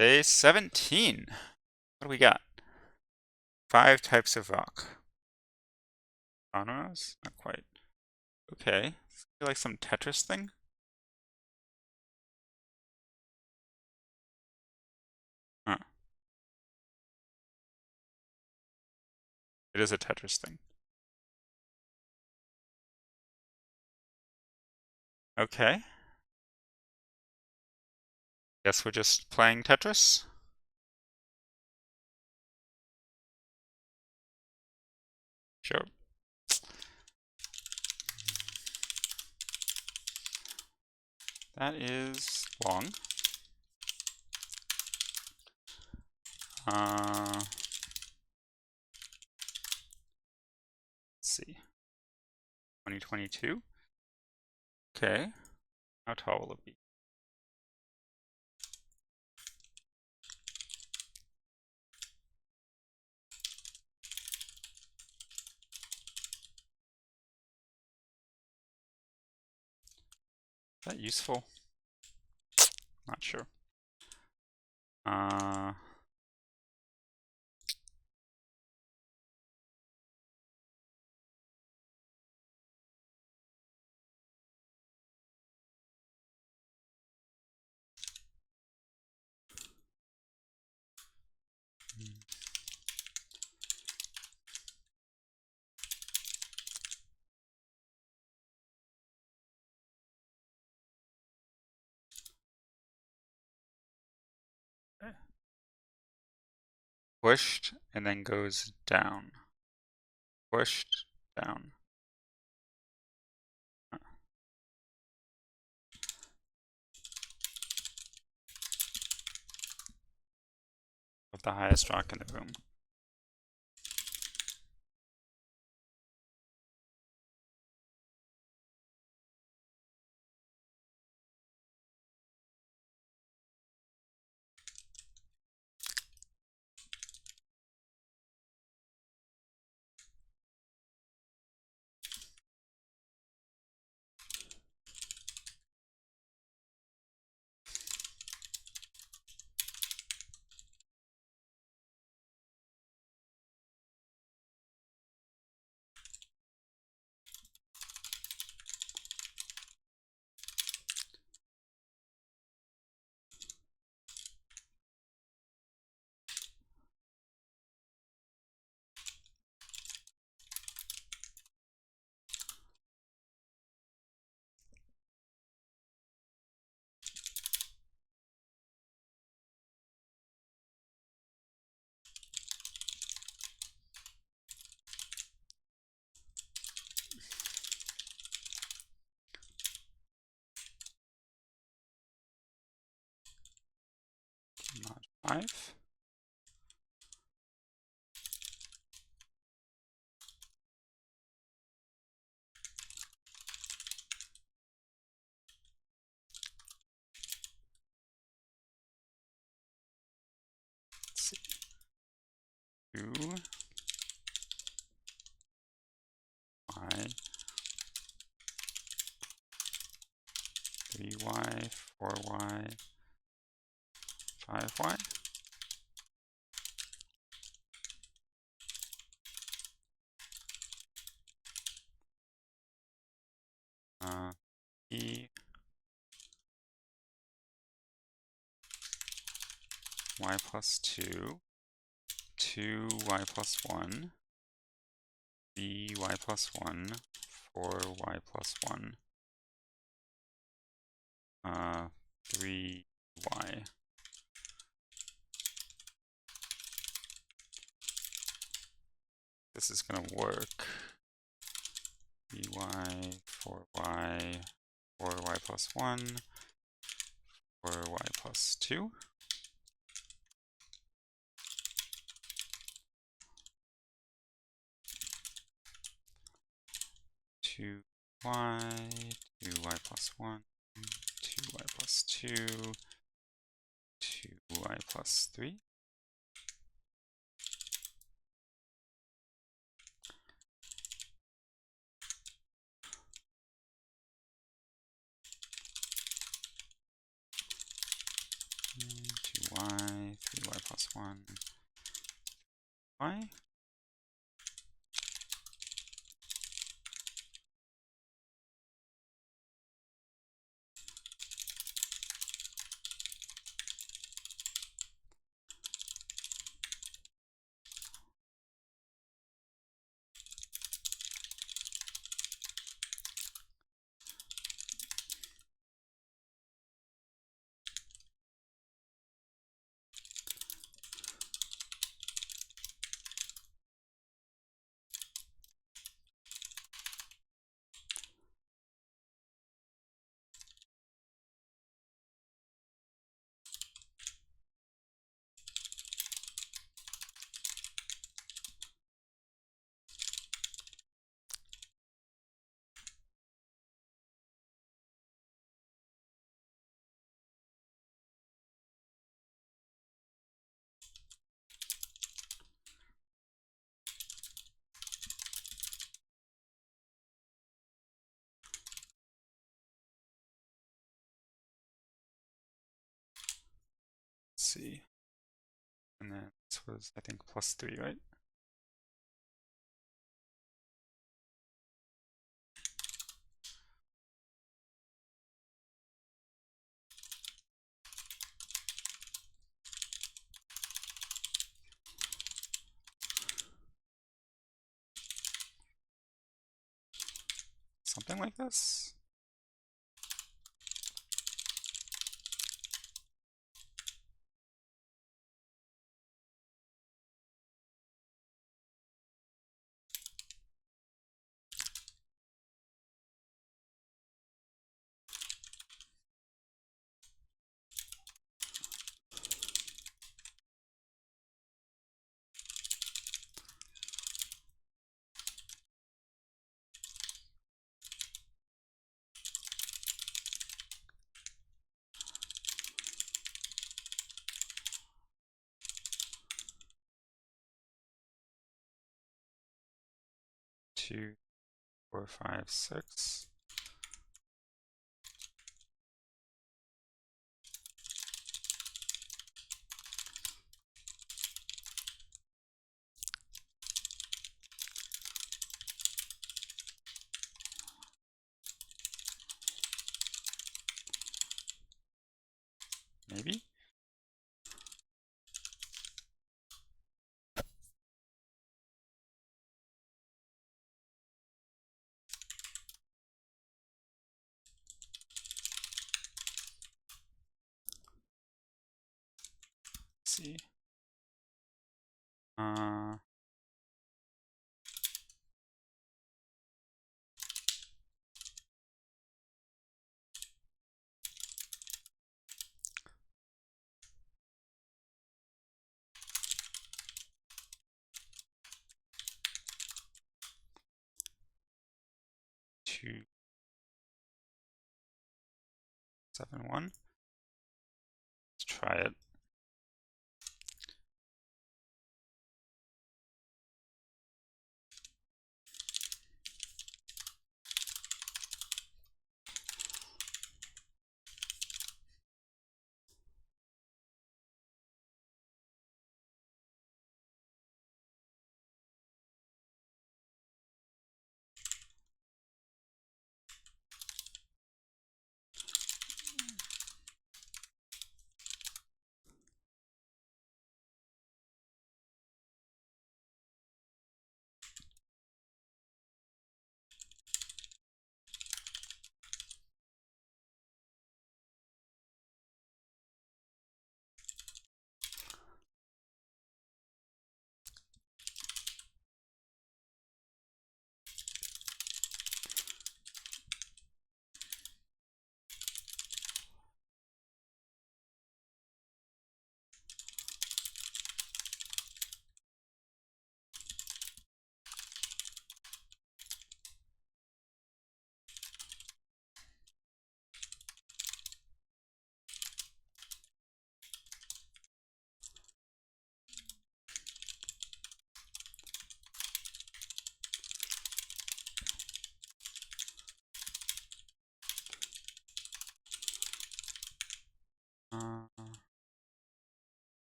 Day 17. What do we got? 5 types of rock. Genres? Not quite. Okay. Feel like some Tetris thing? Huh. It is a Tetris thing. Okay. Guess we're just playing Tetris? Sure. That is long. Let's see. 2022. Okay. How tall will it be? Is that useful? Not sure. Pushed and then goes down. Pushed down. Of the highest rock in the room. Mod 5. Let's see. 2 y 3y 4y 5y. E y plus 2, 2y plus 1, b y plus 1, 4y plus 1, 3y. This is going to work. by 4y, 4y plus 1, 4y plus 2. Two y, 2y plus 1, 2y plus 2, 2y plus 3. 3y, 3y plus 1, y. See. And then this was, I think, plus 3, right? Something like this. Two, 4, 5, 6. Maybe. Let's see. 2, 7, 1. Let's try it.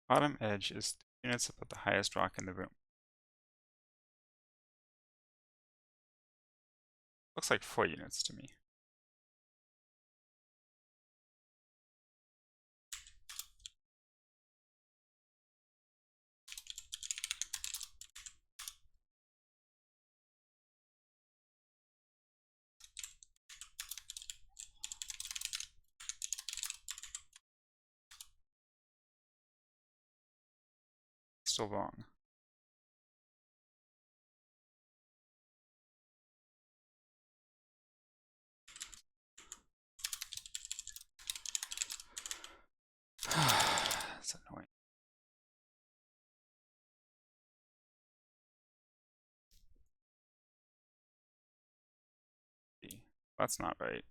Bottom edge is 2 units above the highest rock in the room. Looks like 4 units to me. Still wrong. That's annoying. That's not right.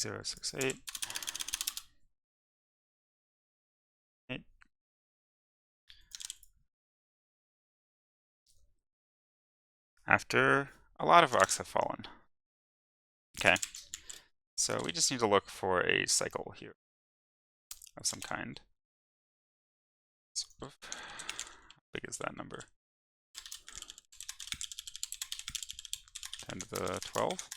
Zero, 6, 8. 8. After a lot of rocks have fallen. Okay, so we just need to look for a cycle here of some kind. How big is that number? 10 to the 12.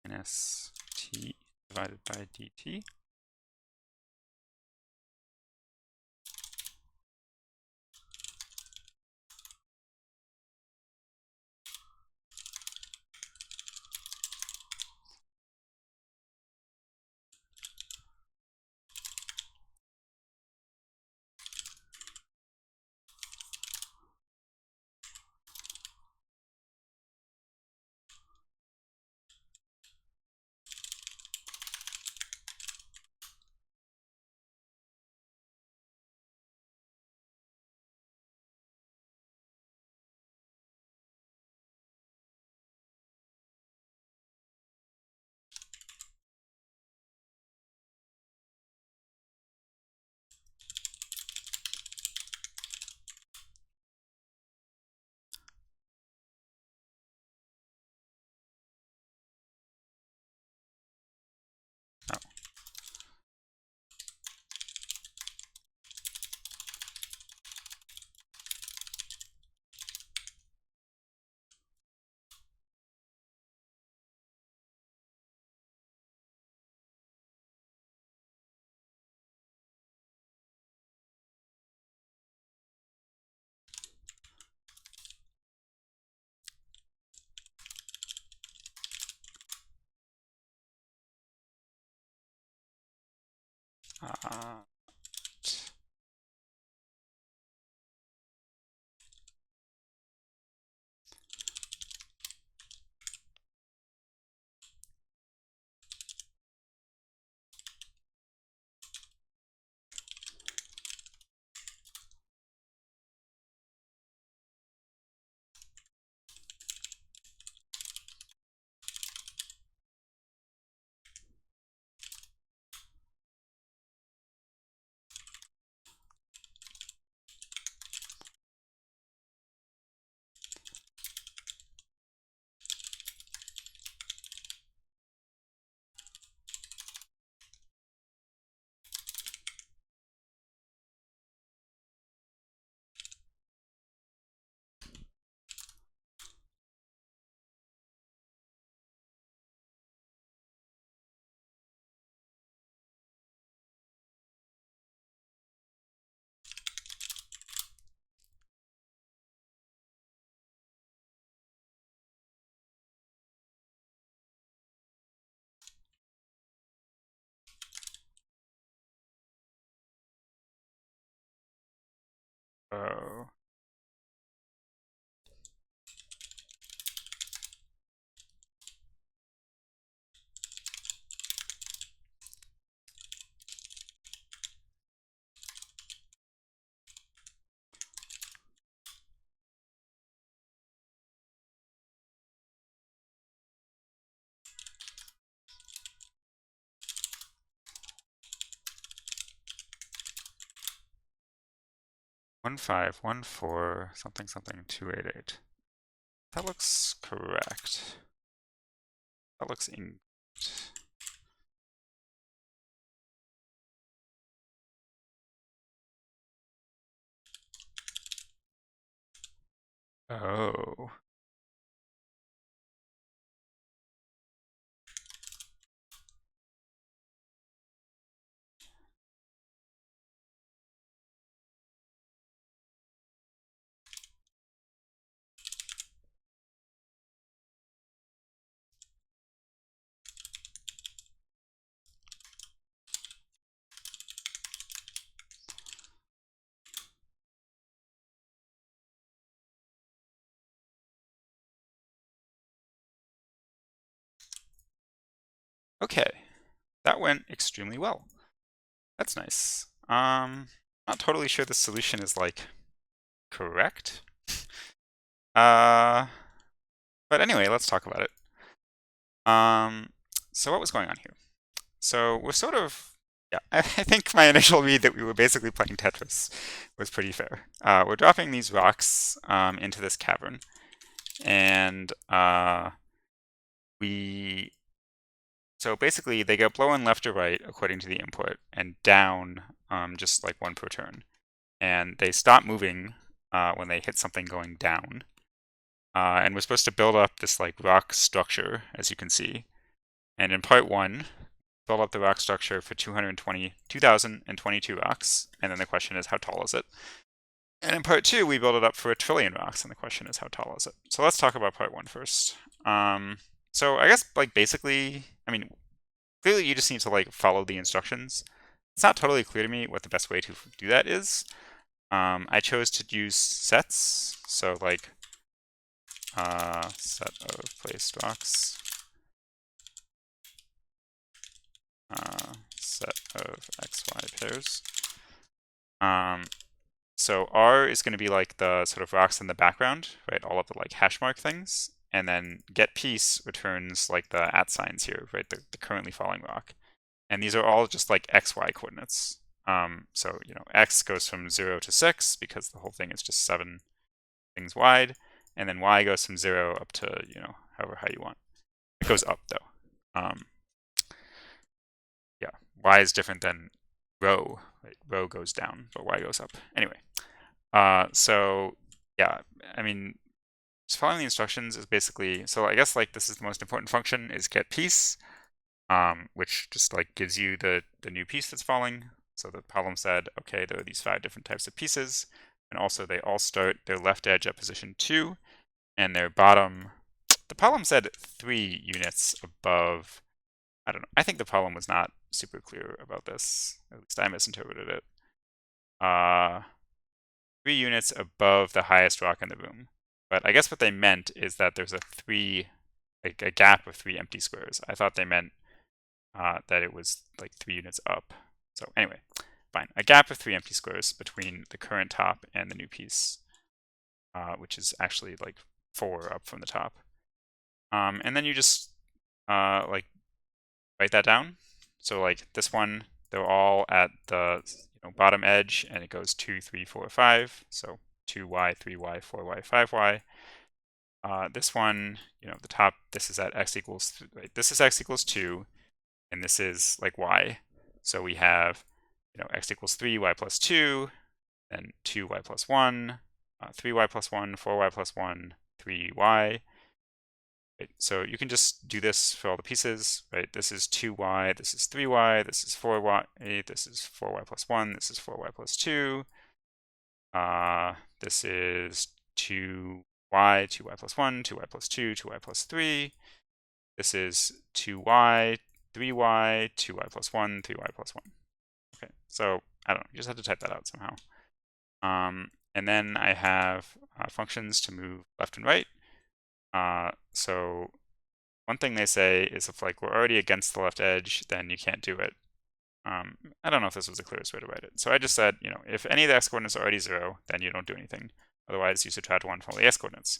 Minus t divided by dt. Oh. One five one four something something 288. That looks correct. That looks in. Oh. Okay. That went extremely well. That's nice. Not totally sure the solution is like correct. But anyway, let's talk about it. So what was going on here? So we're sort of, yeah, I think my initial read that we were basically playing Tetris was pretty fair. We're dropping these rocks into this cavern, and so basically they go blown left or right according to the input, and down just like one per turn. And they stop moving when they hit something going down. And we're supposed to build up this like rock structure, as you can see. And in part one, build up the rock structure for 2,022 rocks, and then the question is, how tall is it? And in part two, we build it up for 1 trillion rocks, and the question is, how tall is it? So let's talk about part one first. So I guess like basically, I mean, clearly you just need to like follow the instructions. It's not totally clear to me what the best way to do that is. I chose to use sets, so like set of placed rocks, set of xy pairs. So R is going to be like the sort of rocks in the background, right? All of the like hash mark things. And then get piece returns like the @ signs here, right? The currently falling rock. And these are all just like xy coordinates. So, you know, x goes from 0 to 6 because the whole thing is just 7 things wide. And then y goes from 0 up to, you know, however high you want. It goes up though. Yeah, y is different than rho. Right? Rho goes down, but y goes up. Anyway, so yeah, I mean, just following the instructions is basically, so I guess like this is the most important function is get piece, which just like gives you the new piece that's falling. So the problem said, okay, there are these 5 different types of pieces, and also they all start their left edge at position 2, and their bottom, the problem said 3 units above, I don't know, I think the problem was not super clear about this. At least I misinterpreted it. 3 units above the highest rock in the room. But I guess what they meant is that there's a gap of 3 empty squares. I thought they meant that it was like 3 units up. So anyway, fine. A gap of 3 empty squares between the current top and the new piece, which is actually like 4 up from the top. And then you just like write that down. So like this one, they're all at the bottom edge, and it goes 2, 3, 4, 5. So 2y, 3y, 4y, 5y. This one, the top, this is at x equals, right? This is x equals 2, and this is like y. So we have, x equals 3, y plus 2, then 2y plus 1, 3y plus 1, 4y plus 1, 3y. Right? So you can just do this for all the pieces, right? This is 2y, this is 3y, this is 4y, this is 4y plus 1, this is 4y plus 2. This is 2y, 2y plus 1, 2y plus 2, 2y plus 3. This is 2y, 3y, 2y plus 1, 3y plus 1. Okay, so I don't know, you just have to type that out somehow. And then I have functions to move left and right. So one thing they say is if like we're already against the left edge, then you can't do it. I don't know if this was the clearest way to write it. So I just said, if any of the x-coordinates are already 0, then you don't do anything. Otherwise, you subtract 1 from all the x-coordinates.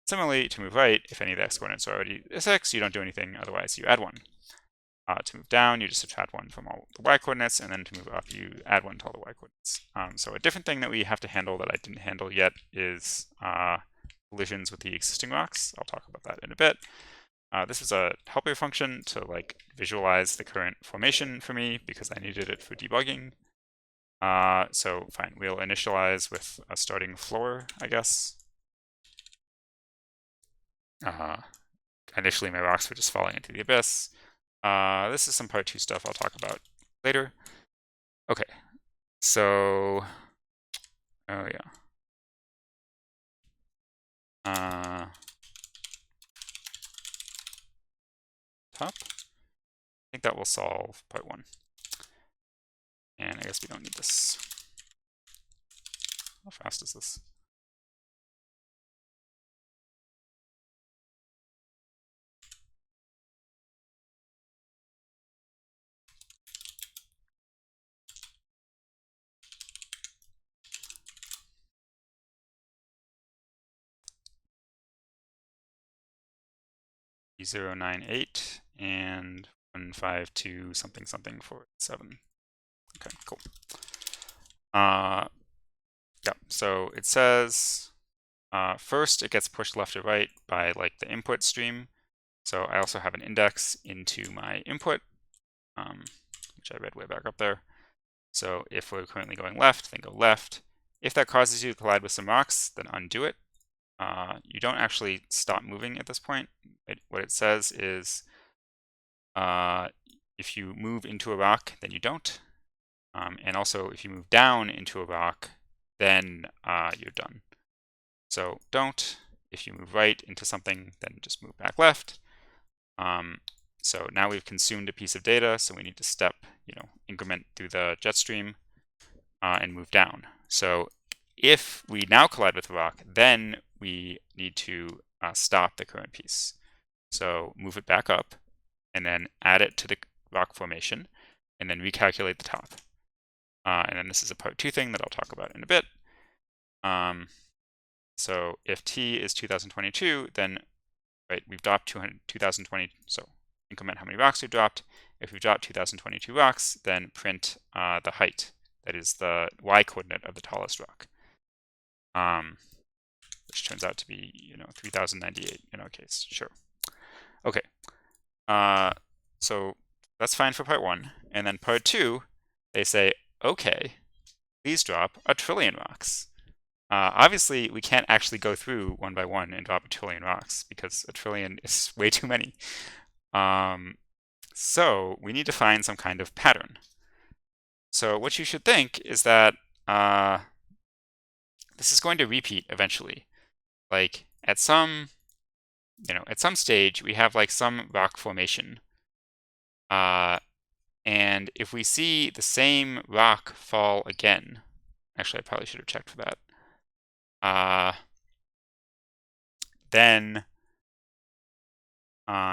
Similarly, to move right, if any of the x-coordinates are already 6, you don't do anything. Otherwise, you add 1. To move down, you just subtract 1 from all the y-coordinates, and then to move up, you add 1 to all the y-coordinates. So a different thing that we have to handle that I didn't handle yet is collisions with the existing rocks. I'll talk about that in a bit. This is a helper function to like visualize the current formation for me because I needed it for debugging. So fine, we'll initialize with a starting floor, I guess. Initially my rocks were just falling into the abyss. This is some part 2 stuff I'll talk about later. Okay, so, oh yeah. Top. I think that will solve part 1. And I guess we don't need this. How fast is this? E098 and 152 something something 47. Okay, cool. Yeah, so it says first it gets pushed left or right by like the input stream. So I also have an index into my input, which I read way back up there. So if we're currently going left, then go left. If that causes you to collide with some rocks, then undo it. You don't actually stop moving at this point. What it says is if you move into a rock, then you don't. And also, if you move down into a rock, then you're done. So don't. If you move right into something, then just move back left. So now we've consumed a piece of data, so we need to step, increment through the jet stream and move down. So if we now collide with a rock, then we need to stop the current piece. So move it back up, and then add it to the rock formation, and then recalculate the top. And then this is a part 2 thing that I'll talk about in a bit. So if t is 2022, then we've dropped 2020. So increment how many rocks we've dropped. If we've dropped 2022 rocks, then print the height. That is the y-coordinate of the tallest rock. Which turns out to be, 3098 in our case. Sure. Okay. So that's fine for part 1. And then part 2, they say, okay, please drop 1 trillion rocks. Obviously, we can't actually go through one by one and drop 1 trillion rocks because 1 trillion is way too many. So we need to find some kind of pattern. So what you should think is that this is going to repeat eventually. Like at some stage, we have like some rock formation. And if we see the same rock fall again, actually I probably should have checked for that, then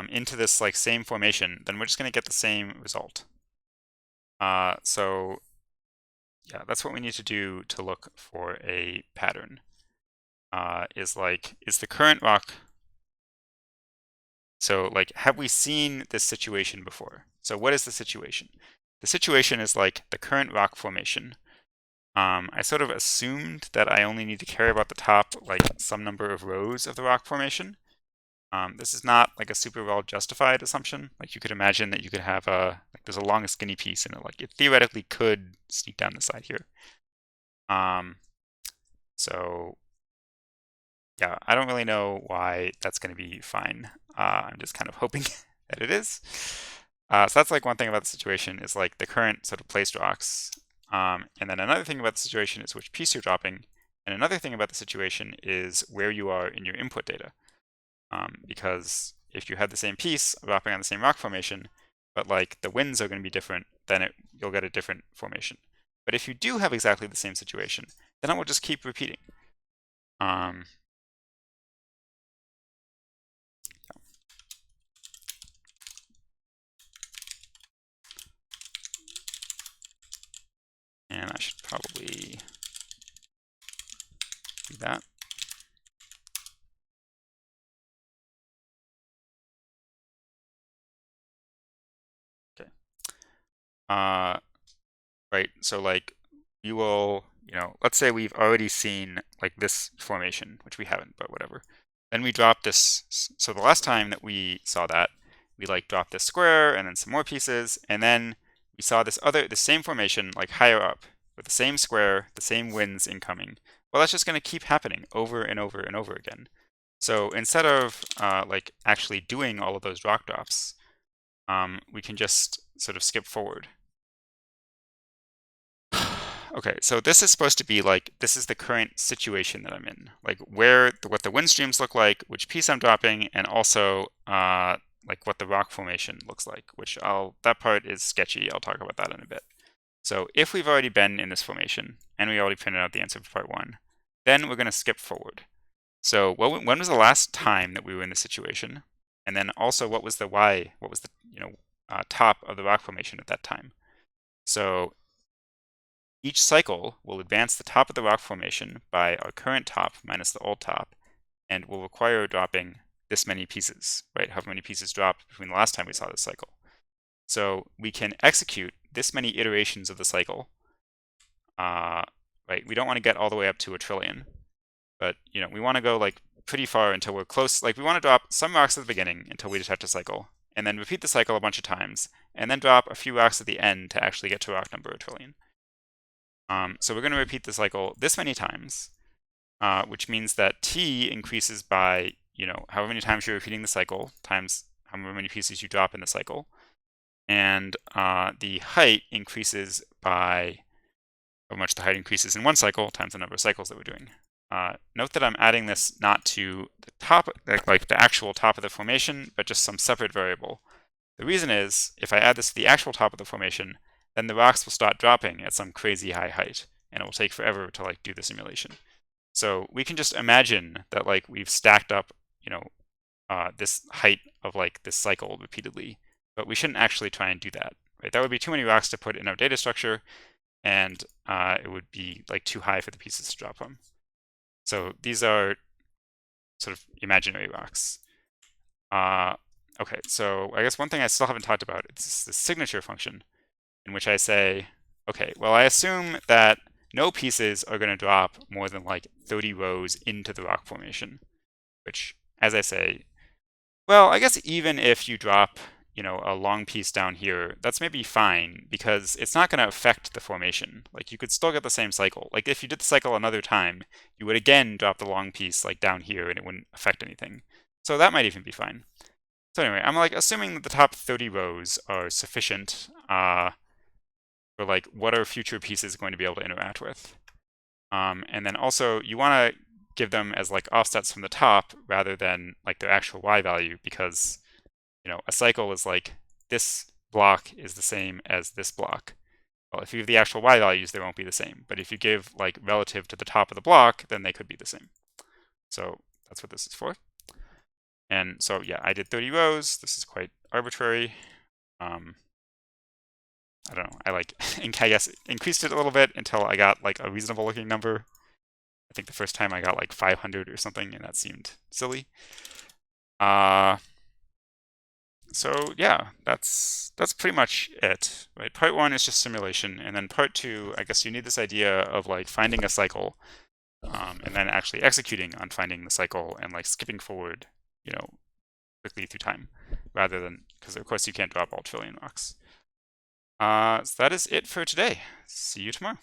into this like same formation, then we're just going to get the same result. So yeah, that's what we need to do to look for a pattern. Is the current rock, so like, have we seen this situation before? So what is the situation? The situation is like the current rock formation. I sort of assumed that I only need to care about the top, like some number of rows of the rock formation. This is not like a super well justified assumption. Like you could imagine that you could have like there's a long skinny piece and it theoretically could sneak down the side here. So yeah, I don't really know why that's going to be fine. I'm just kind of hoping that it is. So that's like one thing about the situation is like the current sort of placed rocks. And then another thing about the situation is which piece you're dropping. And another thing about the situation is where you are in your input data. Because if you had the same piece dropping on the same rock formation, but like the winds are going to be different, then you'll get a different formation. But if you do have exactly the same situation, then it will just keep repeating. And I should probably do that. Okay. Right, so like you will, let's say we've already seen like this formation, which we haven't, but whatever. Then we drop this, so the last time that we saw that, we like dropped this square and then some more pieces, and then we saw the same formation like higher up with the same square, the same winds incoming. Well, that's just going to keep happening over and over and over again. So instead of like actually doing all of those rock drops, we can just sort of skip forward. Okay, so this is supposed to be like, this is the current situation that I'm in, like what the wind streams look like, which piece I'm dropping, and also like what the rock formation looks like, which that part is sketchy. I'll talk about that in a bit. So if we've already been in this formation, and we already printed out the answer for part 1, then we're going to skip forward. So when was the last time that we were in this situation? And then also what was the top of the rock formation at that time? So each cycle will advance the top of the rock formation by our current top minus the old top, and will require dropping this many pieces, right? However many pieces dropped between the last time we saw this cycle. So we can execute this many iterations of the cycle, right? We don't want to get all the way up to 1 trillion, but we want to go like pretty far until we're close. Like we want to drop some rocks at the beginning until we detect a cycle, and then repeat the cycle a bunch of times, and then drop a few rocks at the end to actually get to rock number 1 trillion. So we're going to repeat the cycle this many times, which means that t increases by, however many times you're repeating the cycle times however many pieces you drop in the cycle. And the height increases by how much the height increases in one cycle times the number of cycles that we're doing. Note that I'm adding this not to the top, like the actual top of the formation, but just some separate variable. The reason is, if I add this to the actual top of the formation, then the rocks will start dropping at some crazy high height, and it will take forever to like do the simulation. So we can just imagine that like we've stacked up, this height of like this cycle repeatedly, but we shouldn't actually try and do that, right? That would be too many rocks to put in our data structure, and it would be like too high for the pieces to drop from. So these are sort of imaginary rocks. Okay, so I guess one thing I still haven't talked about is the signature function, in which I say, okay, well, I assume that no pieces are going to drop more than like 30 rows into the rock formation, which, as I say, well, I guess even if you drop, a long piece down here, that's maybe fine because it's not going to affect the formation. Like you could still get the same cycle. Like if you did the cycle another time, you would again drop the long piece like down here and it wouldn't affect anything. So that might even be fine. So anyway, I'm like assuming that the top 30 rows are sufficient for like what are future pieces going to be able to interact with. And then also you want to give them as like offsets from the top rather than like their actual y value, because a cycle is like this block is the same as this block. Well, if you give the actual y values, they won't be the same. But if you give like relative to the top of the block, then they could be the same. So that's what this is for. And so yeah, I did 30 rows. This is quite arbitrary. I don't know. I like, I guess, increased it a little bit until I got like a reasonable looking number. I think the first time I got like 500 or something, and that seemed silly. So yeah, that's pretty much it. Right? Part one is just simulation, and then part two, I guess you need this idea of like finding a cycle, and then actually executing on finding the cycle and like skipping forward, quickly through time, rather than, because of course you can't drop all trillion rocks. So that is it for today. See you tomorrow.